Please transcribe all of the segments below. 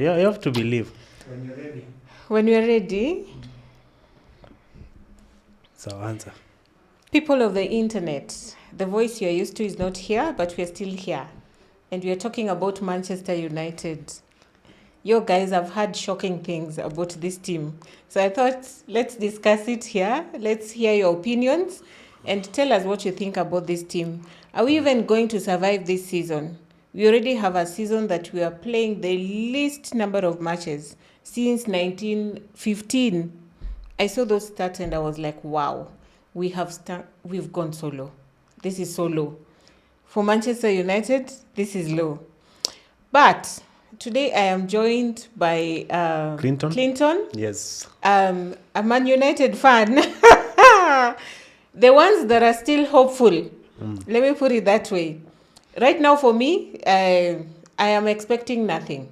You have to believe. When you're ready. When we're ready, So answer. people of the internet, the voice you're used to is not here, but we're still here. And we're talking about Manchester United. You guys have heard shocking things about this team. So I thought, let's discuss it here. Let's hear your opinions and tell us what you think about this team. Are we even going to survive this season? We already have a season that we are playing the least number of matches since 1915. I saw those stats and I was like, wow, we've gone so low. This is so low. For Manchester United, this is low. But today I am joined by Clinton, Yes. a Man United fan. The ones that are still hopeful. Let me put it that way. Right now for me, I am expecting nothing.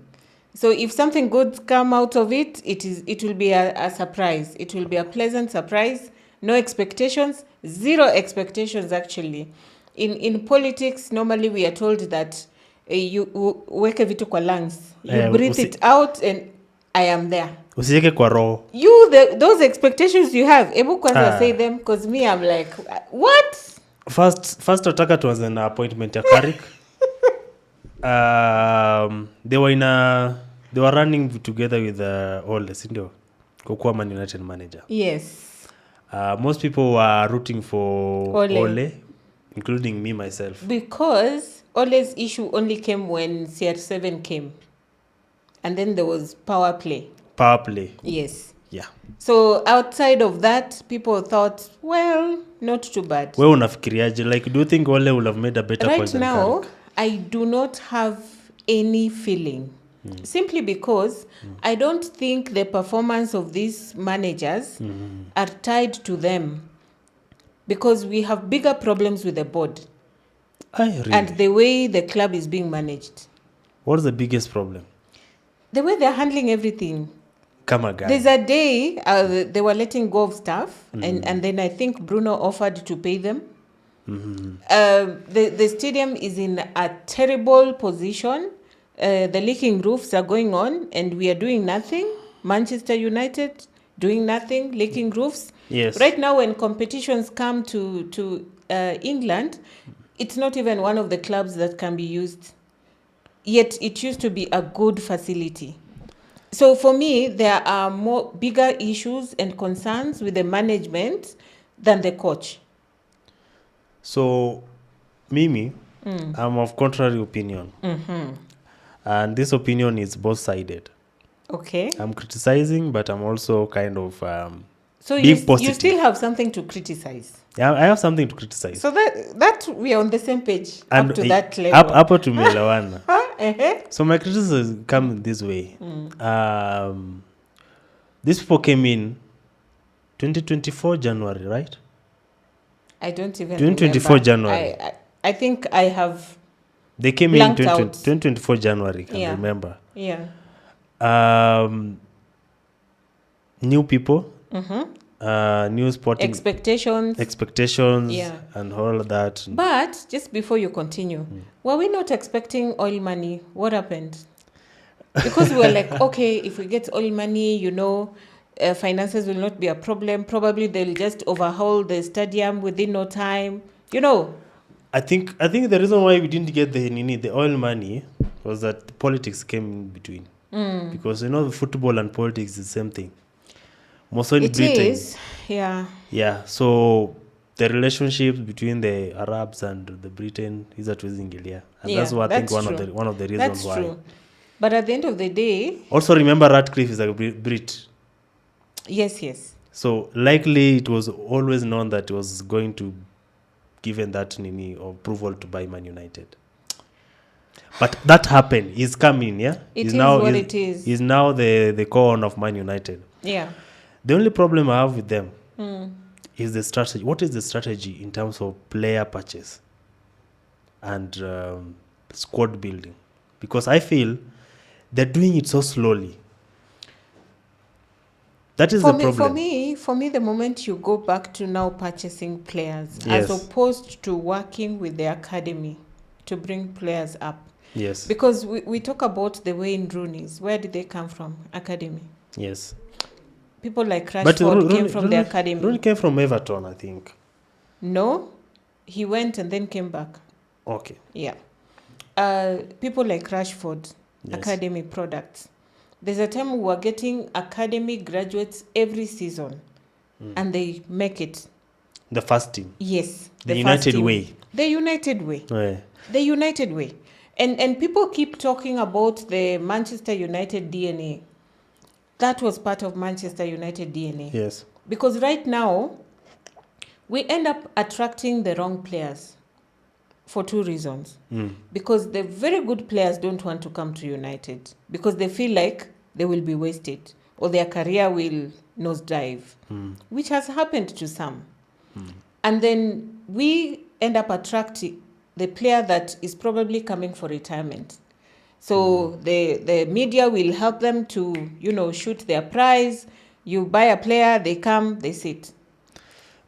So if something good come out of it, it will be a surprise. It will be a pleasant surprise. No expectations, zero expectations actually. In politics, normally we are told that you weke vitu kwa lungs. You breathe it out and I am there. Usiweke kwa roho. Those expectations you have, ebu kwanza say them, because me I'm like, what? First nataka tuanze na appointment ya Carrick. They were running together with Ole, sindio? Kukuwa Man United manager. Yes. Most people were rooting for Ole, including me myself. Because Ole's issue only came when CR7 came. And then there was power play. Power play. Yes. Yeah. So outside of that, people thought, well, not too bad. Wewe unafikiriaje? Like, do you think Ole would have made a better point Right than now, Carrick? I do not have any feeling. Simply because I don't think the performance of these managers are tied to them. Because we have bigger problems with the board. Really? And the way the club is being managed. What's the biggest problem? The way they're handling everything. Come on, guys. There's a day they were letting go of staff, and then I think Bruno offered to pay them. The stadium is in a terrible position. The leaking roofs are going on, and we are doing nothing. Manchester United doing nothing, leaking roofs. Yes. Right now, when competitions come to England, it's not even one of the clubs that can be used. Yet it used to be a good facility. So for me, there are bigger issues and concerns with the management than the coach. So, Mimi, I'm of contrary opinion. And this opinion is both-sided. Okay. I'm criticizing, but I'm also kind of So being you positive. still have something to criticize. Yeah, I have something to criticize. So that we are on the same page And up to that level. Up to Melawana. Uh-huh. So my criticism come this way. These people came in 2024 January, right? I don't even 2024 remember. January. I think I have. They came in Blanked out. 2024 January, I Yeah. remember. Yeah. New people, new sporting Expectations. Yeah. and all of that. But just before you continue, were we not expecting oil money? What happened? Because we were like, okay, if we get oil money, finances will not be a problem. Probably they'll just overhaul the stadium within no time. I think the reason why we didn't get the oil money was that politics came in between. Because football and politics is the same thing. Most in Britain. It is, yeah. Yeah, so the relationships between the Arabs and the Britain is at Wizingilia. And that's what I think one of the reasons why. That's true. But at the end of the day... Also remember Ratcliffe is a Brit. Yes. So likely it was always known that it was going to given that approval to buy Man United. But that happened. He's coming, yeah? It is what it is. He's now the core of Man United. Yeah. The only problem I have with them is the strategy. What is the strategy in terms of player purchase and squad building? Because I feel they're doing it so slowly. That is the problem. For me, the moment you go back to now purchasing players, Yes. as opposed to working with the academy to bring players up, Yes. Because we talk about the Wayne Rooney's. Where did they come from? Academy. Yes. People like But Rashford came from the academy. Rooney came from Everton, I think. No, he went and then came back. Okay. Yeah. People like Rashford, Yes. academy products. There's a time we were getting academy graduates every season, and they make it. The first team. Yes. The first United team. way. The United way. Yeah. The United way. And people keep talking about the Manchester United DNA. That was part of Manchester United DNA. Yes. Because right now, we end up attracting the wrong players for two reasons. Because the very good players don't want to come to United because they feel like they will be wasted or their career will nosedive, which has happened to some. And then we end up attracting the player that is probably coming for retirement. So the media will help them to, shoot their prize. You buy a player, they come, they sit.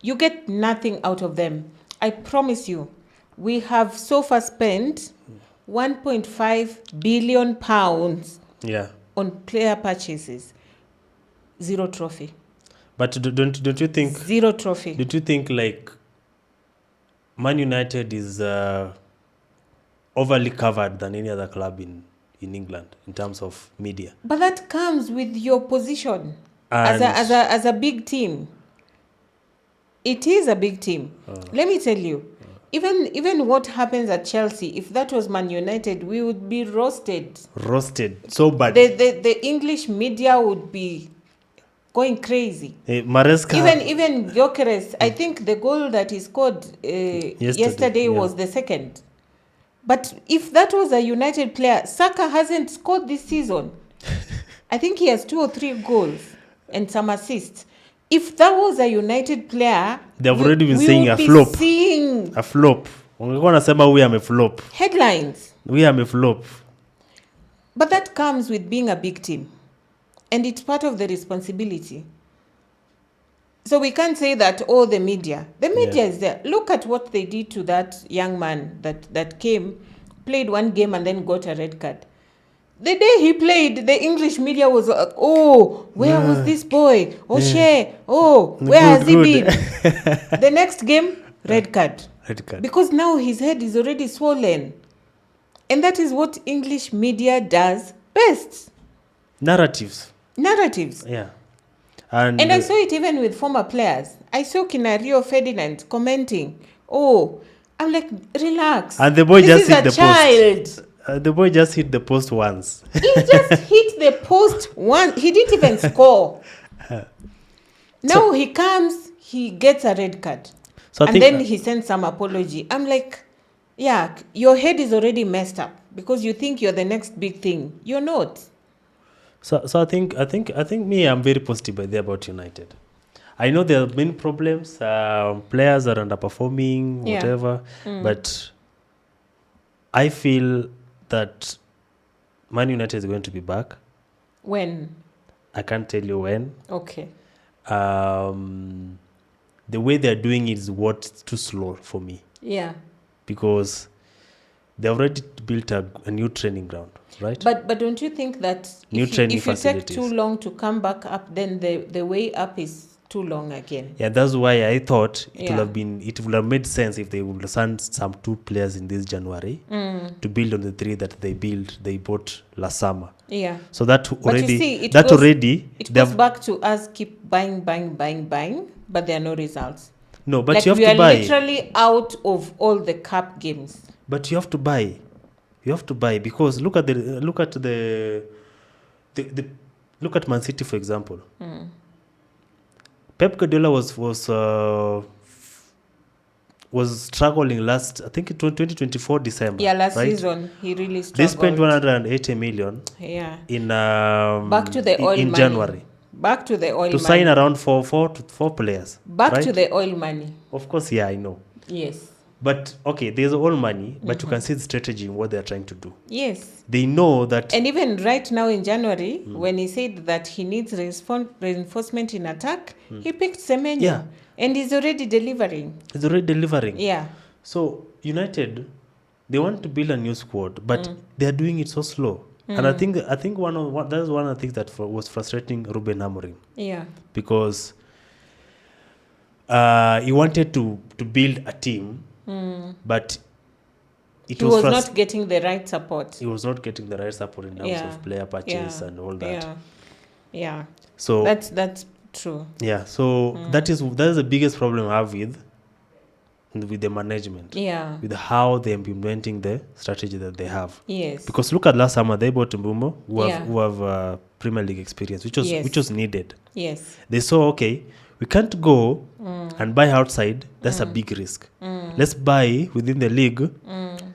You get nothing out of them. I promise you, we have so far spent 1.5 billion pounds Yeah. on player purchases. Zero trophy. But don't you think? Zero trophy. Don't you think like Man United is overly covered than any other club in England in terms of media? But that comes with your position And as a big team. It is a big team. Let me tell you, even what happens at Chelsea, if that was Man United, we would be roasted. so bad. The English media would be going crazy. Maresca. Even Gyökeres, I think the goal that he scored yesterday was the second. But if that was a United player, Saka hasn't scored this season. I think he has 2 or 3 goals and some assists. If that was a United player, they've already been saying a flop. Ungekuwa nasema we am a flop. Headlines. We am a flop. But that comes with being a big team. And it's part of the responsibility. So we can't say that, the media. The media is there. Look at what they did to that young man that came, played one game and then got a red card. The day he played, the English media was like, where was this boy? Where has he been? The next game, red card. Red card. Because now his head is already swollen. And that is what English media does best. Narratives. Yeah. And I saw it even with former players. I saw Rio Ferdinand commenting, I'm like, relax. And the boy just hit the post. The boy just hit the post once. He just hit the post once. He didn't even score. Now he comes, he gets a red card. Then he sends some apology. I'm like, yeah, your head is already messed up because you think you're the next big thing. You're not. So I think me, I'm very positive about United. I know there have been problems. Players are underperforming, whatever. But I feel that Man United is going to be back. When? I can't tell you when. Okay. The way they're doing it is what's too slow for me. Yeah. Because they already built a new training ground, right? But don't you think that if you take too long to come back up, then the way up is too long again? Yeah, that's why I thought it would have made sense if they would send some 2 players in this January to build on the 3 that they bought last summer. Yeah. So that already it goes back to us keep buying, but there are no results. No, but like you have to buy. We are literally out of all the cup games. But you have to buy. You have to buy because look at Man City, for example. Pep Guardiola was struggling last, I think, 2024 December. Yeah, last right? season he really struggled. They spent 180 million. Yeah. In back to the oil in money. January. Back to the oil money. To sign around four players. Back right? to the oil money. Of course, yeah, I know. Yes. But okay, there's oil money, but you can see the strategy in what they're trying to do. Yes. They know that. And even right now in January, when he said that he needs reinforcement in attack, he picked Semenyo. Yeah. And he's already delivering. He's already delivering. Yeah. So United, they want to build a new squad, but they're doing it so slow. And I think that's one of the things that was frustrating Ruben Amorim, Yeah. because he wanted to build a team, but He was not getting the right support. He was not getting the right support in terms of player purchase and all that. Yeah. So that's true. Yeah. So that is the biggest problem I have with the management. Yeah. With how they're implementing the strategy that they have. Yes. Because look at last summer, they bought Mbeumo, who have Premier League experience, which was needed. Yes. They saw, okay, we can't go and buy outside. That's a big risk. Let's buy within the league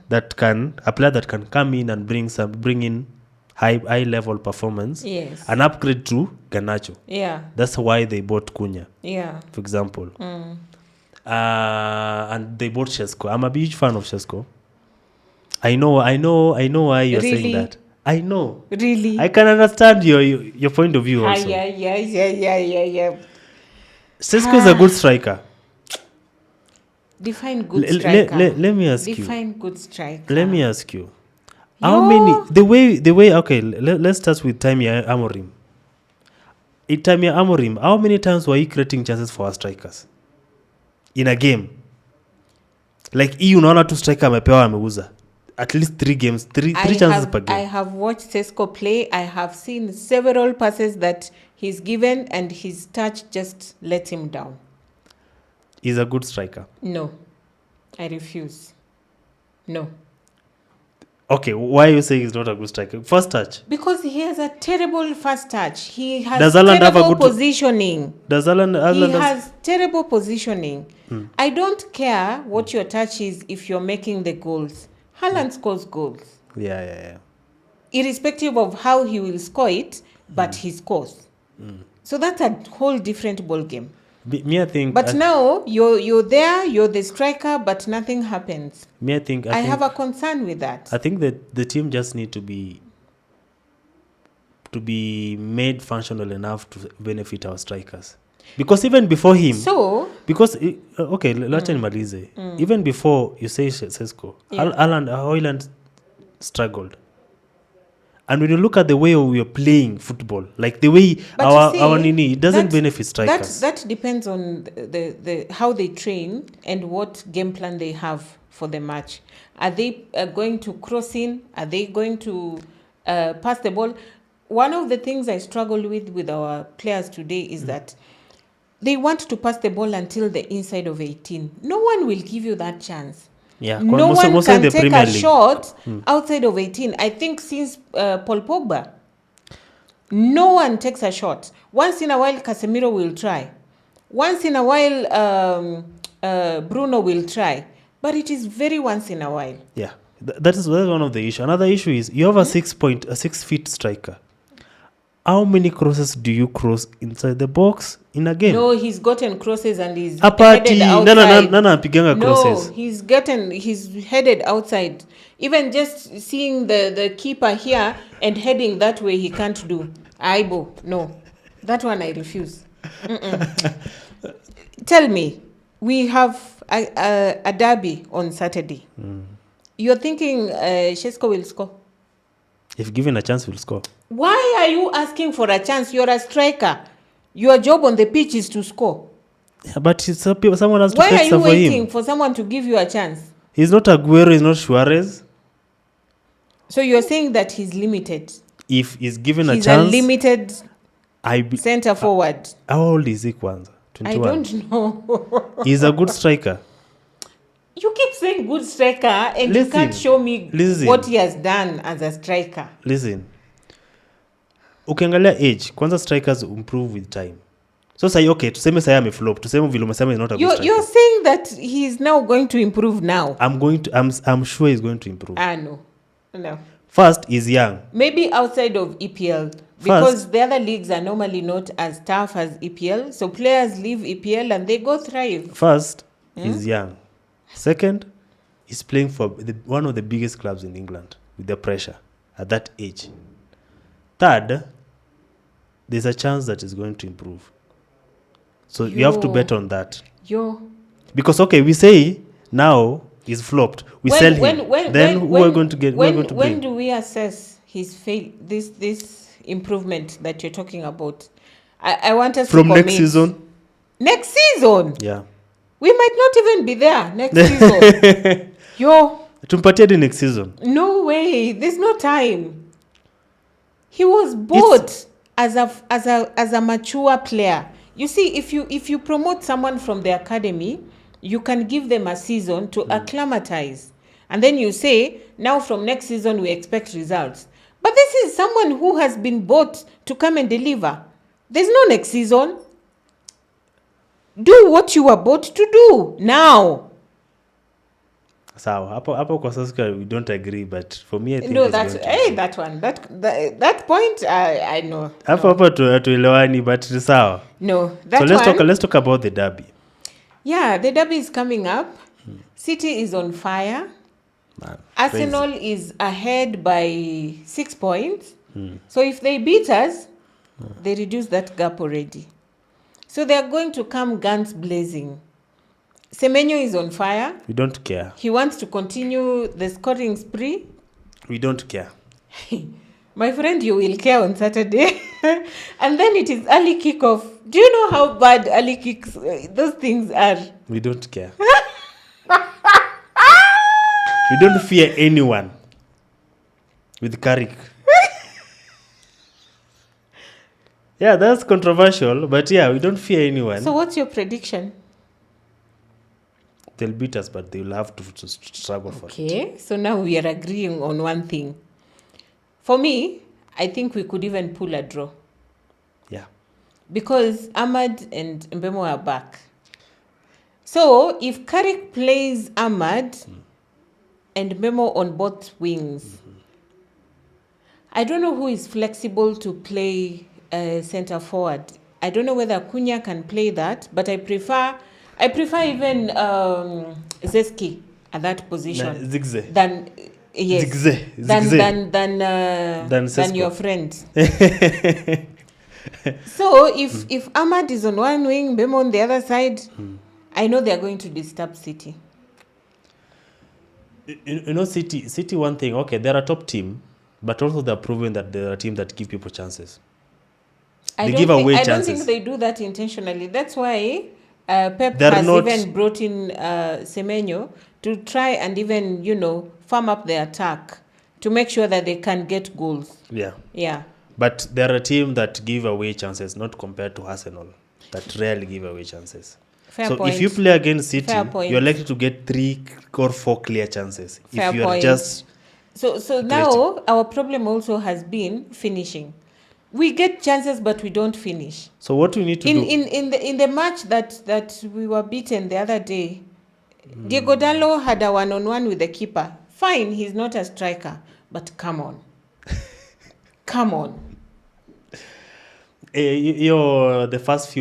a player that can come in and bring in high level performance. Yes. An upgrade to Garnacho. Yeah. That's why they bought Cunha. Yeah. For example. And they bought Shesko. I'm a huge fan of Shesko. I know why you're saying that. I know. Really? I can understand your point of view also. Yeah. Shesko is a good striker. Define good striker. Let me ask you. Define good striker. Let me ask you. How many the way okay, let's start with Tammy Amorim. In Tammy Amorim, how many times were you creating chances for our strikers in a game? Like hii unaona tu striker amepewa ameuza at least 3 chances per game. I have watched Sesko play. I have seen several passes that he's given and his touch just let him down. He's a good striker. No, I refuse. No. Okay, why are you saying he's not a good striker? First touch. Because he has a terrible first touch. He has Does Haaland have a terrible good positioning. Does Haaland has terrible positioning. I don't care what your touch is if you're making the goals. Haaland scores goals. Yeah. Irrespective of how he will score it, but he scores. So that's a whole different ball game. Me, I think. But now you're there, you're the striker, but nothing happens. I think have a concern with that. I think that the team just need to be made functional enough to benefit our strikers. Because even before him, okay, let me malize. Even before you say Sesko, Haaland struggled. And when you look at the way we are playing football, like the way our Nini, it doesn't benefit strikers. That depends on the how they train and what game plan they have for the match. Are they going to cross in? Are they going to pass the ball? One of the things I struggle with our players today is that they want to pass the ball until the inside of 18. No one will give you that chance. Yeah, no one can take a shot outside of 18. I think since Paul Pogba, no one takes a shot. Once in a while, Casemiro will try. Once in a while, Bruno will try. But it is very once in a while. Yeah, that's one of the issues. Another issue is you have a 6 feet striker. How many crosses do you cross inside the box in a game? No, he's gotten crosses and he's headed outside. Crosses. He's headed outside. Even just seeing the keeper here and heading that way, he can't do. Aibo, no. That one I refuse. Tell me, we have a derby on Saturday. You're thinking Shesko will score? If given a chance, we'll score. Why are you asking for a chance? You're a striker. Your job on the pitch is to score. Yeah, but someone has to Why are you for waiting him. for someone to give you a chance? He's not Aguero, he's not Suarez. So you're saying that he's limited? If he's given he's a chance... He's a limited centre forward. How old is he, Kwanza? 21? I don't know. He's a good striker. You keep saying good striker and you can't show me what he has done as a striker. Listen. Ukiangalia age, kwanza strikers improve with time. So say okay, tuseme saya ameflop, tuseme vile umesema is not a good striker. You're saying that he's now going to improve now. I'm sure he's going to improve. No. First, he's young. Maybe outside of EPL. Because the other leagues are normally not as tough as EPL. So players leave EPL and they go thrive. First, he's young. Second, he's playing for one of the biggest clubs in England with the pressure at that age. Third, there's a chance that he's going to improve. So you have to bet on that. Because, okay, we say now He's flopped. We sell him. Then who are going to get? Who are going to when bring? do we assess his this improvement that you're talking about? I want us From to next commit. season? Next season, Yeah. we might not even be there next season. Yo, Tumpatie hadi next season. no way. There's no time. He was bought as a mature player. You see, if you promote someone from the academy, you can give them a season to acclimatize. And then you say, now from next season we expect results. But this is someone who has been bought to come and deliver. There's no next season. Do what you were bought to do now. Sawa. Hapo kwa sasa we don't agree, but for me I think No, it's that's going to be. that one. That point I know. Hapo tuelewani, but ni sawa. No, that So one. let's talk about the derby. Yeah, the derby is coming up. City is on fire. Man, Arsenal is ahead by 6 points. So if they beat us, they reduce that gap already. So they are going to come guns blazing. Semenyo is on fire. we don't care. He wants to continue the scoring spree. We don't care. My friend, you will care on Saturday. And then it is early kickoff. Do you know how bad early kicks, those things are? We don't care. We don't fear anyone with Carrick. Yeah, that's controversial, but yeah, we don't fear anyone. So what's your prediction? They'll beat us, but they'll have to struggle for it. Okay, so now we are agreeing on one thing. For me, I think we could even pull a draw. Yeah. Because Ahmad and Mbemo are back. So if Carrick plays Ahmad and Mbemo on both wings, I don't know who is flexible to play center forward. I don't know whether Cunha can play that, but I prefer even Zeski at that position Zigze. than yes Zigze. than Sesko. your friend. So if Ahmad is on one wing, Mbemo on the other side, I know they are going to disturb City. You know, City, one thing, okay, they're a top team, but also they're proving that they're a team that give people chances. I give away don't chances. think they do that intentionally. That's why Pep They're has not- even brought in Semenyo to try and even, firm up the attack to make sure that they can get goals. Yeah. Yeah. But they're a team that give away chances, not compared to Arsenal, that rarely give away chances. Fair So point. if you play against City, Fair point. you're likely to get 3 or 4 clear chances. Fair if you're point. just So now our problem also has been finishing. We get chances, but we don't finish. so what we need to do. In the match that we were beaten the other day, Diego Dallo had a one-on-one with the keeper. Fine, he's not a striker, but come on. Come on. The first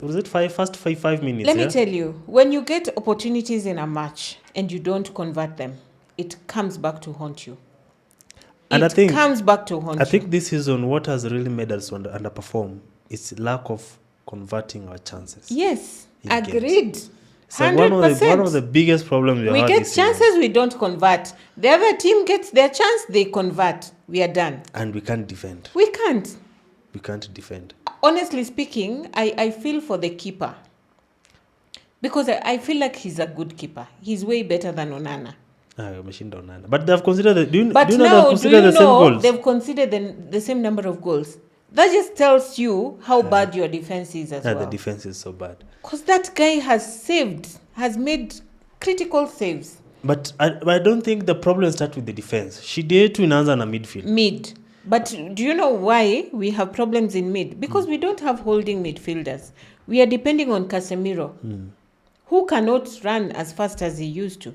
was it first 5 minutes? Let yeah? me tell you, when you get opportunities in a match and you don't convert them, it comes back to haunt you. And I think- comes back to haunt I you. think this season, what has really made us underperform is lack of converting our chances. Yes, in agreed. So 100%. one of the biggest problems we We have get this season. chances, we don't convert. The other team gets their chance, they convert. We are done. And we can't defend. We can't. We can't defend. Honestly speaking, I feel for the keeper. Because I feel like he's a good keeper. He's way better than Onana. Umeshinda Onana. But they've considered do you But know now, they've considered the same goals? they've considered the same number of goals? That just tells you how bad your defense is as Yeah, well. the defense is so bad. Because that guy has made critical saves. But I don't think the problem starts with the defense. Shide yetu inaanza na midfield. Mid. But do you know why we have problems in mid? Because we don't have holding midfielders. We are depending on Casemiro, who cannot run as fast as he used to.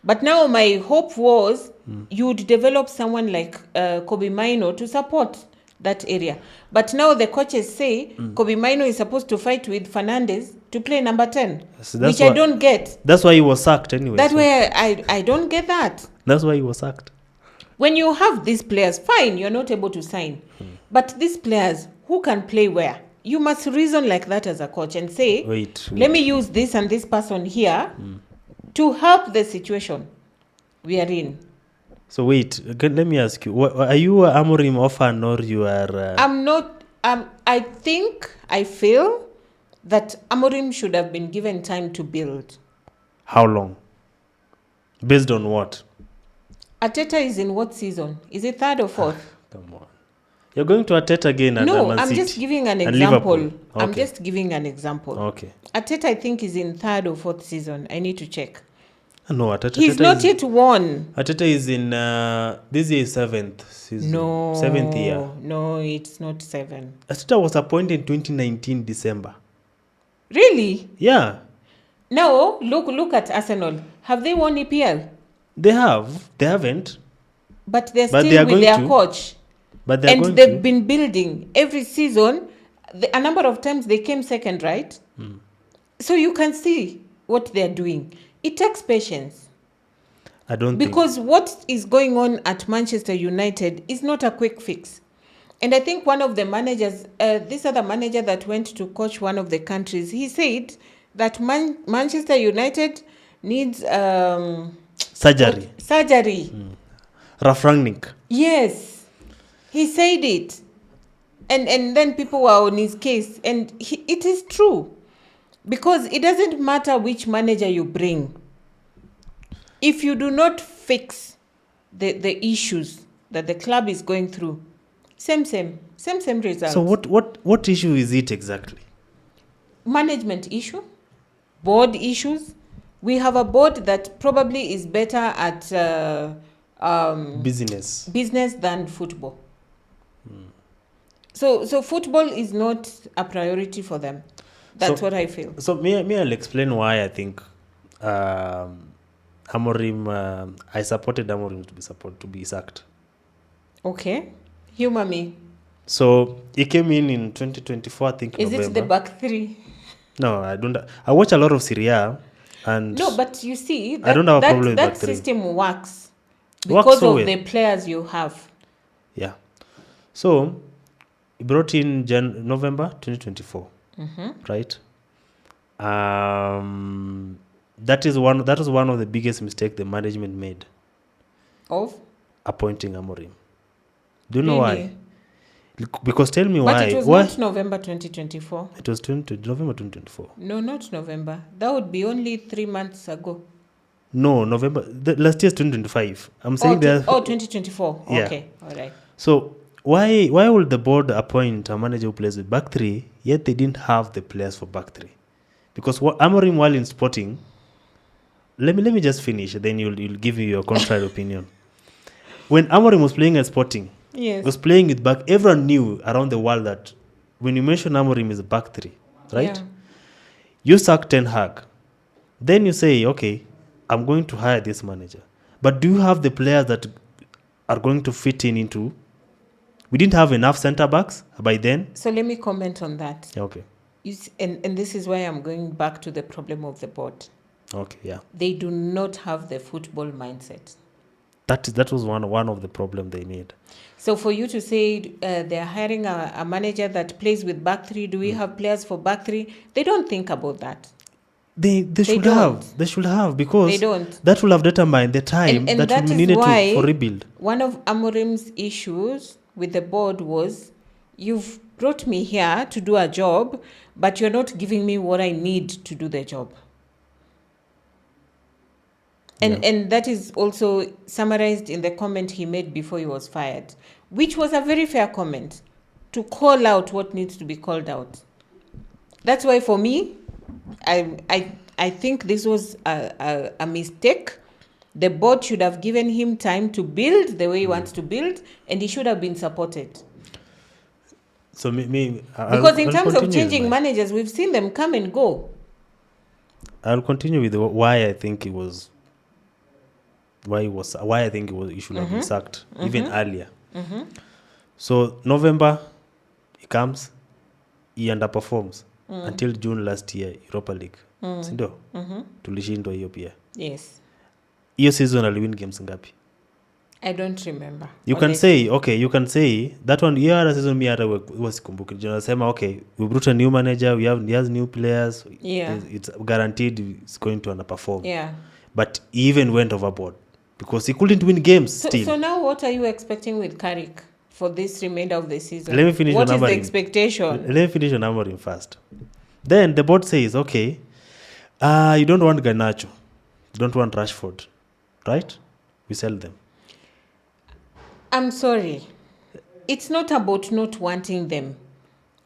But now my hope was you would develop someone like Kobe Maino to support that area. But now the coaches say Kobe Maino is supposed to fight with Fernandes to play number 10, So that's which I why- don't get. That's why he was sacked anyway. That so way I don't get that. That's why he was sacked. When you have these players, fine, you're not able to sign. But these players, who can play where? You must reason like that as a coach and say, Wait. let me use this and this person here to help the situation we are in. So wait, let me ask you: are you a Amorim orphan or you are? I'm not. I feel that Amorim should have been given time to build. How long? Based on what? Arteta is in what season? Is it third or fourth? Come on, you're going to Arteta again? No, Man I'm City just giving an and example. Liverpool. I'm Okay. just giving an example. Okay. Arteta, I think, is in third or fourth season. I need to check. No, Arteta. He's Arteta not is, yet won. Arteta is in this year is 7th season. No. 7th year. No, it's not 7. Arteta was appointed in 2019 December. Really? Yeah, No, look at Arsenal. Have they won EPL? they have. They haven't. But they're But still they are with going their to. coach. But they're And going they've to. been building every season. A number of times they came second, right? So you can see what they're doing. It takes patience. I don't think. Because what is going on at Manchester United is not a quick fix. And I think one of the managers, this other manager that went to coach one of the countries, he said that Manchester United needs Surgery. surgery. Ralf Rangnick. Yes, he said it. And then people were on his case. And it is true. Because it doesn't matter which manager you bring. If you do not fix the issues that the club is going through, same results. So what issue is it exactly? Management issue, board issues. We have a board that probably is better at Business. business than football. So football is not a priority for them. That's So- what I feel. So I'll explain why I think Amorim. I supported Amorim to be sacked. Okay, humor me. So he came in 2024, I think. Is November. it the back three? No, I don't. I watch a lot of Serie A, and No, but you see, I don't have a problem with that back three. system works Works because so of well. the players you have. yeah. So he brought in November 2024, right? That was one of the biggest mistakes the management made, Of? appointing Amorim. Do you know why? Really? Because tell me But why. it was Why? not November 2024. It was November 2024. No, not November. That would be only 3 months ago. No, November. Last year's 2025. I'm saying that. 2024. Yeah. Okay, all right. So why would the board appoint a manager who plays with back three, yet they didn't have the players for back three? Because what Amorim, while in Sporting, let me just finish, then you'll give me your contrary opinion. When Amorim was playing at Sporting, Yes. was playing with back, everyone knew around the world that when you mention Amorim is a back three, right? Yeah. You sack Ten Hag, then you say, okay, I'm going to hire this manager. But do you have the players that are going to fit into? We didn't have enough centre backs by then. So let me comment on that. Okay. And this is why I'm going back to the problem of the board. Okay. Yeah. They do not have the football mindset. That was one of the problem they made. So for you to say they're hiring a manager that plays with back three, do we have players for back three? They don't think about that. They should don't. have. They should have, because They don't. that will have determined the time And that that will be is needed why for rebuild. one of Amorim's issues with the board was, you've brought me here to do a job, but you're not giving me what I need to do the job. And that is also summarized in the comment he made before he was fired, which was a very fair comment, to call out what needs to be called out. That's why for me, I think this was a mistake. The board should have given him time to build the way he wants to build, and he should have been supported. So Because in terms of changing managers, we've seen them come and go. I'll continue with why I think it was. Why I think he should have been sacked even earlier. So November, he comes, he underperforms until June last year, Europa League. Sindio? Tulishindwa hiyo pia. Yes. Hiyo season aliwin games ngapi? I don't remember. You can say that one, hiyo other season mi hata wasikumbuki. Nasema okay, we brought a new manager, he has new players. Yeah. It's guaranteed it's going to underperform. Yeah. but he even went overboard because he couldn't win games still. So now what are you expecting with Carrick for this remainder of the season? Let me finish What on is the Amorim. expectation? Let me finish on Amorim first. Then the board says, okay, you don't want Garnacho, you don't want Rashford, right? We sell them. I'm sorry. It's not about not wanting them.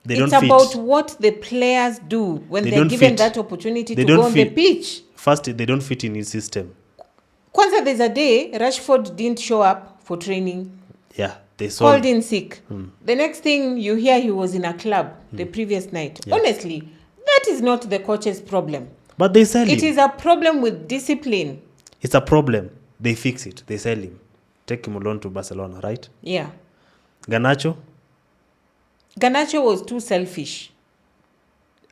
They It's don't fit. about what the players do when They they're don't given fit. that opportunity They to don't go on the fit. pitch. First, they don't fit in his system. Kwanzaa, there's a day Rashford didn't show up for training, Yeah, they saw. called in sick. The next thing you hear, he was in a club the previous night. Yeah. Honestly, that is not the coach's problem. But they sell It him. is a problem with discipline. It's a problem. They fix it. They sell him. Take him alone to Barcelona, right? Yeah. Garnacho, Garnacho was too selfish.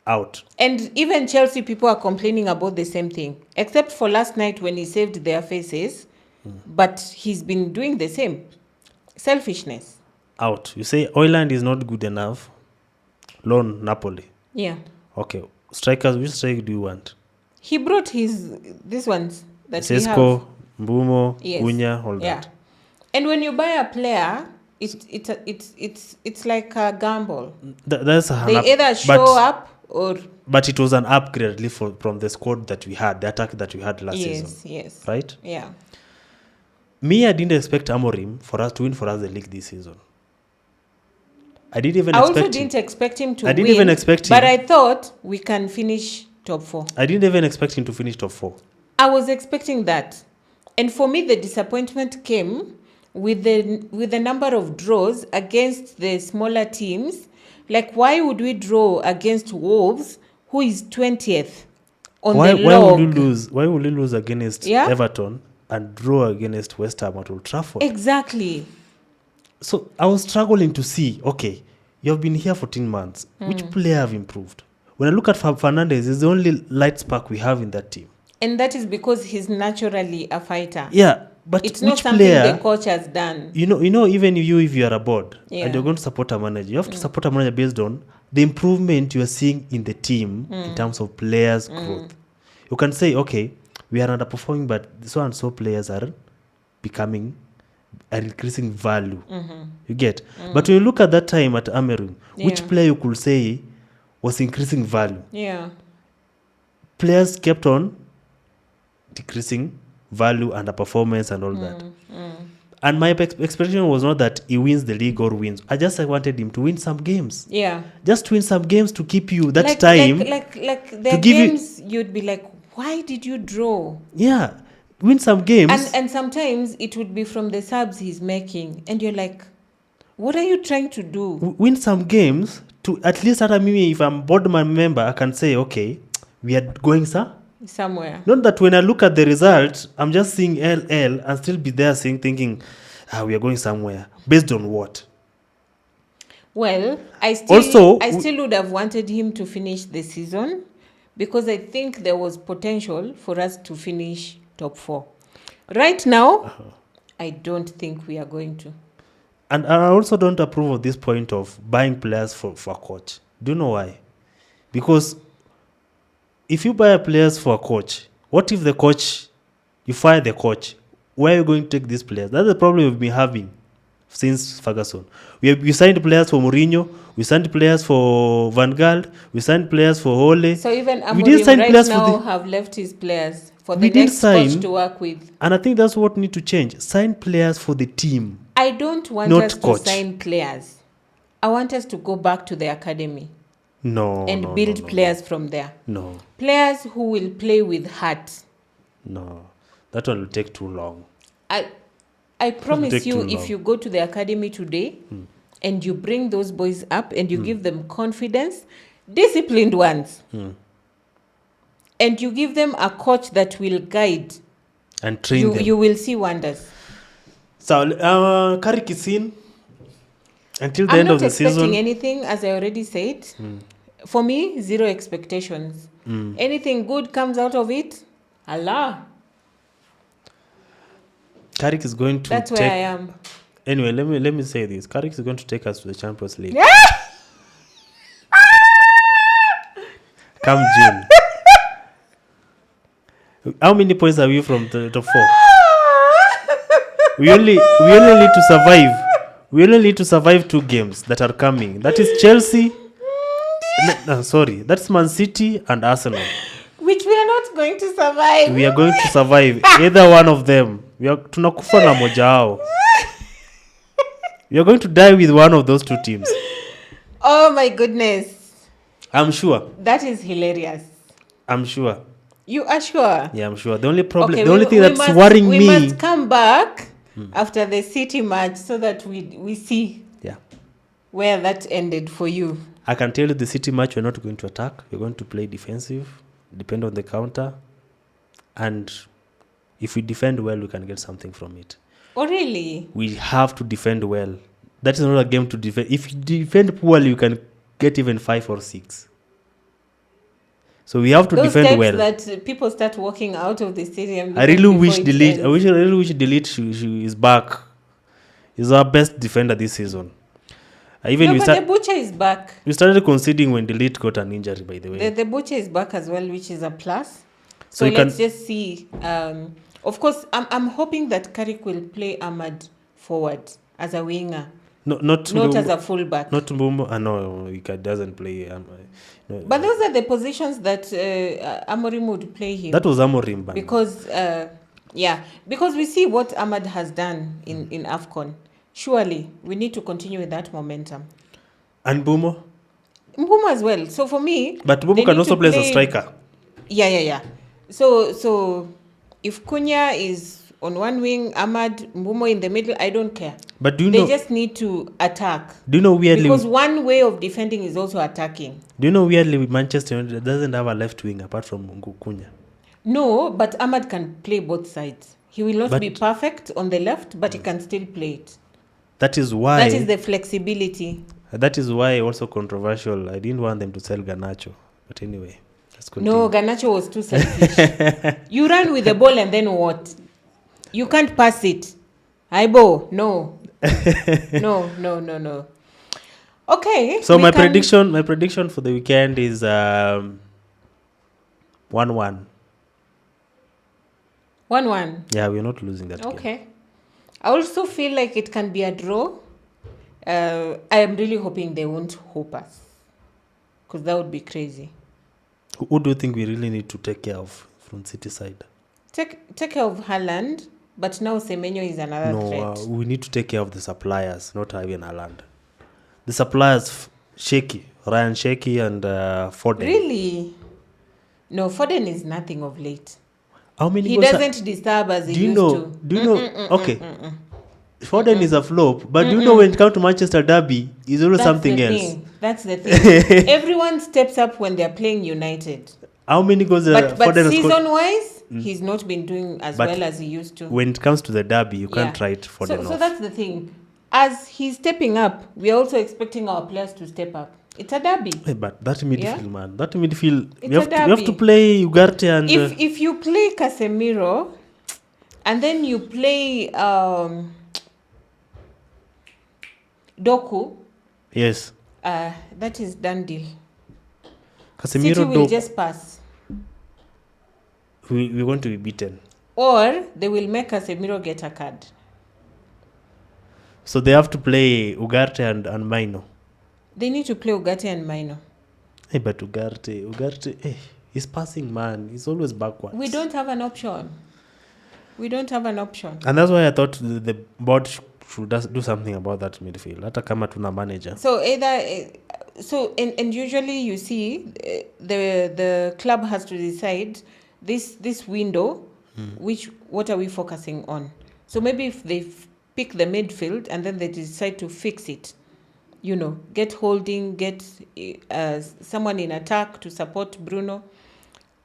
out. And even Chelsea people are complaining about the same thing, except for last night when he saved their faces. But he's been doing the same. Selfishness. Out. You say Oiland is not good enough. Loan Napoli. Yeah. Okay. Strikers, which strike do you want? He brought these ones that we have. Sesko, Mbumo, Yes. Cunha, all Yeah. that. And when you buy a player, it's like a gamble. That's a They either show up or But it was an upgrade at least from the squad that we had, the attack that we had last season. yes. Right? Yeah. Me, I didn't expect Amorim to win for us the league this season. I didn't even I expect also him. didn't expect him to I win. didn't even expect But him. I thought we can finish top 4. I didn't even expect him to finish top 4. I was expecting that. And for me, the disappointment came with the number of draws against the smaller teams. Like, why would we draw against Wolves, who is 20th on Why the log? Why would we lose against Yeah? Everton and draw against West Ham at Old Trafford? Exactly. So I was struggling to see, okay, you have been here 14 months. Which player have improved? When I look at Fernandes, he's the only light spark we have in that team. And that is because he's naturally a fighter. Yeah, but It's not which something player? the coach has done. You know, even if you are a board Yeah. and you're going to support a manager, you have to support a manager based on the improvement you are seeing in the team in terms of players' growth. You can say, okay, we are underperforming, but so and so players are increasing value. You get? But when you look at that time at Amorim, which Yeah. player you could say was increasing value? Yeah. Players kept on decreasing value and performance and all that. And my expectation was not that he wins the league or wins. I just wanted him to win some games. Yeah. Just win some games to keep you that like, time. Like the give you- games you'd be like, why did you draw? Yeah, win some games. And sometimes it would be from the subs he's making. And you're like, what are you trying to do? Win some games to at least if I'm board member, I can say, okay, we are going, sir. Somewhere. Not that when I look at the result, I'm just seeing LL and still be there thinking, we are going somewhere. Based on what? Well, I Also, still would have wanted him to finish the season because I think there was potential for us to finish top 4. Right now, I don't think we are going to. And I also don't approve of this point of buying players for a coach. Do you know why? Because if you buy players for a coach, what if you fire the coach? Where are you going to take these players? That's the problem we've been having since Ferguson. We signed players for Mourinho, we signed players for Van Gaal, we signed players for Ole. So even We didn't sign Amorim right players for now the- have left his players for We the didn't next coach sign- to work with. And I think that's what need to change. Sign players for the team. I don't want Not us coach. to sign players. I want us to go back to the academy No. and no, build no, players from there. No. Players who will play with heart. No. That one will take too long. I promise take you, too if long. you go to the academy today and you bring those boys up and you give them confidence, disciplined ones, and you give them a coach that will guide, And train them. you will see wonders. So, Carrick is in until the I'm end not of the expecting season. anything, as I already said. For me, zero expectations. Anything good comes out of it, Allah. Carrick is going to That's where I am. Anyway, let me say this. Carrick is going to take us to the Champions League. Come June. How many points are we from the top 4? We only need to survive. We only need to survive 2 games that are coming. That is Chelsea. That's Man City and Arsenal. Which we are not going to survive. We are going to survive either one of them. Tunakufa na moja wao. We are going to die with one of those 2 teams. Oh my goodness. I'm sure. That is hilarious. I'm sure. You are sure? Yeah, I'm sure. The only problem, Okay, the only thing that's worrying me. We must come back after the City match so that we see where that ended for you. I can tell you the City match, we're not going to attack. We're going to play defensive, depend on the counter. And if we defend well, we can get something from it. Oh, really? We have to defend well. That is not a game to defend. If you defend poorly, you can get even 5 or 6. So we have to defend well. That people start walking out of the stadium. I really wish Delete is back. He's our best defender this season. The Butcher is back. We started conceding when Delete got an injury, by the way. The Butcher is back as well, which is a plus. So let's just see. Of course, I'm hoping that Carrick will play Ahmad forward as a winger. Not as a fullback. Not Mbumbo. No, he doesn't play. No. But those are the positions that Amorim would play him. That was Amorim. Because we see what Ahmad has done in AFCON. Surely, we need to continue with that momentum. And Mbumbo as well. So for me... But Mbumbo can also play as a striker. Yeah. So if Cunha is on one wing, Ahmad, Mbumbo in the middle, I don't care. But do you know... They just need to attack. Do you know weirdly... Because one way of defending is also attacking. Do you know weirdly with Manchester United doesn't have a left wing apart from Cunha? No, but Ahmad can play both sides. He will not be perfect on the left, but he can still play it. That is why... That is the flexibility. That is why also controversial. I didn't want them to sell Garnacho. But anyway, let's continue. No, Garnacho was too selfish. You run with the ball and then what? You can't pass it. Aibo, no. No. Okay. So my prediction for the weekend is 1-1. 1-1. Yeah, we're not losing that game. Okay. I also feel like it can be a draw. I am really hoping they won't hope us. Because that would be crazy. Who do you think we really need to take care of from City side? Take care of Haaland, but now Semenyo is another threat. We need to take care of the suppliers, not even Haaland. The suppliers, Ryan Shaky and Foden. Really? No, Foden is nothing of late. How many he doesn't disturb as he used to. Do you know? Okay. Foden is a flop, but do you know when it comes to Manchester Derby, he's always something else. That's the thing. Everyone steps up when they're playing United. How many goals But season-wise, he's not been doing as well as he used to. When it comes to the Derby, you can't write Foden off. So that's the thing. As he's stepping up, we're also expecting our players to step up. It's a derby. Hey, but that midfield, man. That midfield, we have to play Ugarte and... If you play Casemiro, and then you play Doku... Yes. That is done deal. Casemiro, City will just pass. We're going to be beaten. Or they will make Casemiro get a card. So they have to play Ugarte and Maino. They need to play Ugarte and Maino. Hey, but Ugarte, he's passing, man. He's always backwards. We don't have an option. And that's why I thought the board should do something about that midfield. Hata kama tuna manager. So and usually you see the club has to decide this window, what are we focusing on? So maybe if they pick the midfield and then they decide to fix it, get Holding, get someone in attack to support Bruno.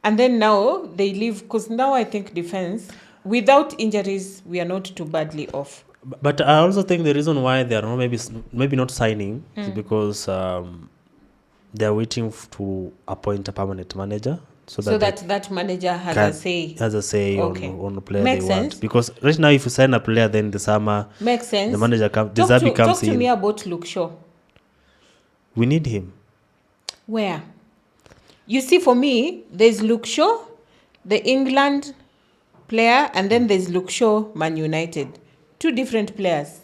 And then now they leave, because now I think defense, without injuries, we are not too badly off. But I also think the reason why they are not maybe not signing is because they are waiting to appoint a permanent manager. So that manager has a say. On the player Makes they sense. Want. Because right now, if you sign a player, then the summer... Makes sense. The manager comes in. Talk to me about Luke Shaw. We need him. Where? You see, for me, there's Luke Shaw, the England player, and then there's Luke Shaw, Man United. Two different players.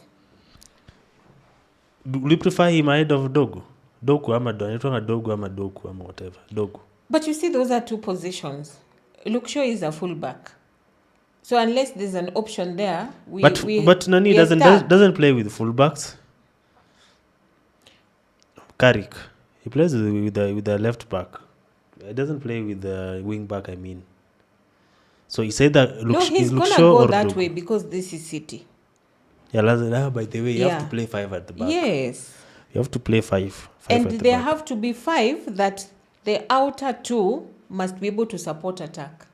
Will you prefer him ahead of Dogu? Dogu ama Dogu ama Doku ama whatever. Dogu. But you see, those are two positions. Luke Shaw is a fullback. So unless there's an option there, but Nani we are stuck. doesn't play with fullbacks. Carrick, he plays with the left back. He doesn't play with the wing back. I mean, so he said that No, he's Luke gonna Shaw go or that Dogu. way because this is City. Yeah, by the way, you have to play 5 at the back. Yes. You have to play 5 And at the there back. have to be 5 that the outer 2 must be able to support attack.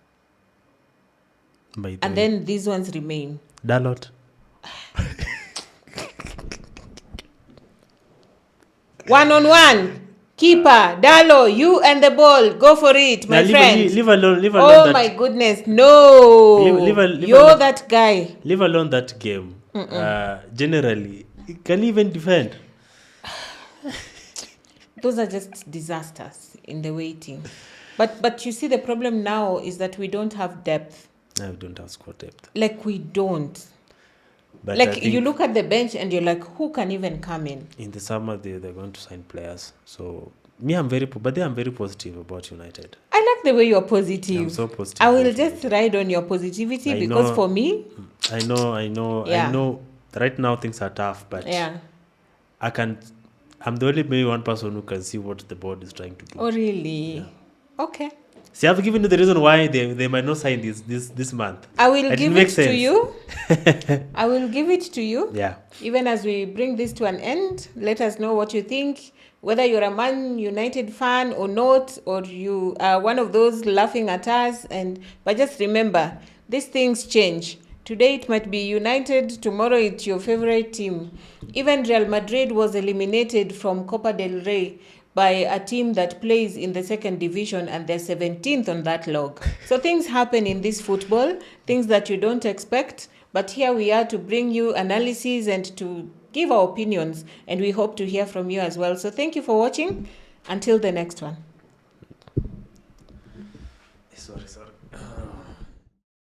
By the And way. then these ones remain. Dalot. 1-on-1. Keeper, Dalo, you and the ball. Go for it, my friend. Leave alone Oh that. my goodness, no. Leave You're alone- that guy. Leave alone that game. Generally, he can even defend. Those are just disasters in the waiting. But you see, the problem now is that we don't have depth. No, we don't have squad depth. Like, we don't. But I Like, think you look at the bench and you're like, who can even come in? in the summer they're going to sign players. So me, I'm very positive about United. I like the way you're positive. I'm so positive. I will about just ride on your positivity I because know- for me, I know. Yeah. I know. Right now things are tough, but yeah. I'm the only maybe one person who can see what the board is trying to do. Oh, really? Okay. See, I've given you the reason why they might not sign this month. I will That give it makes to sense. you. I will give it to you. Yeah. Even as we bring this to an end, let us know what you think. Whether you're a Man United fan or not, or you are one of those laughing at us. But just remember, these things change. Today it might be United, tomorrow it's your favorite team. Even Real Madrid was eliminated from Copa del Rey by a team that plays in the second division, and they're 17th on that log. So things happen in this football, things that you don't expect. But here we are to bring you analysis and to give our opinions, and we hope to hear from you as well. So thank you for watching. Until the next one. Sorry.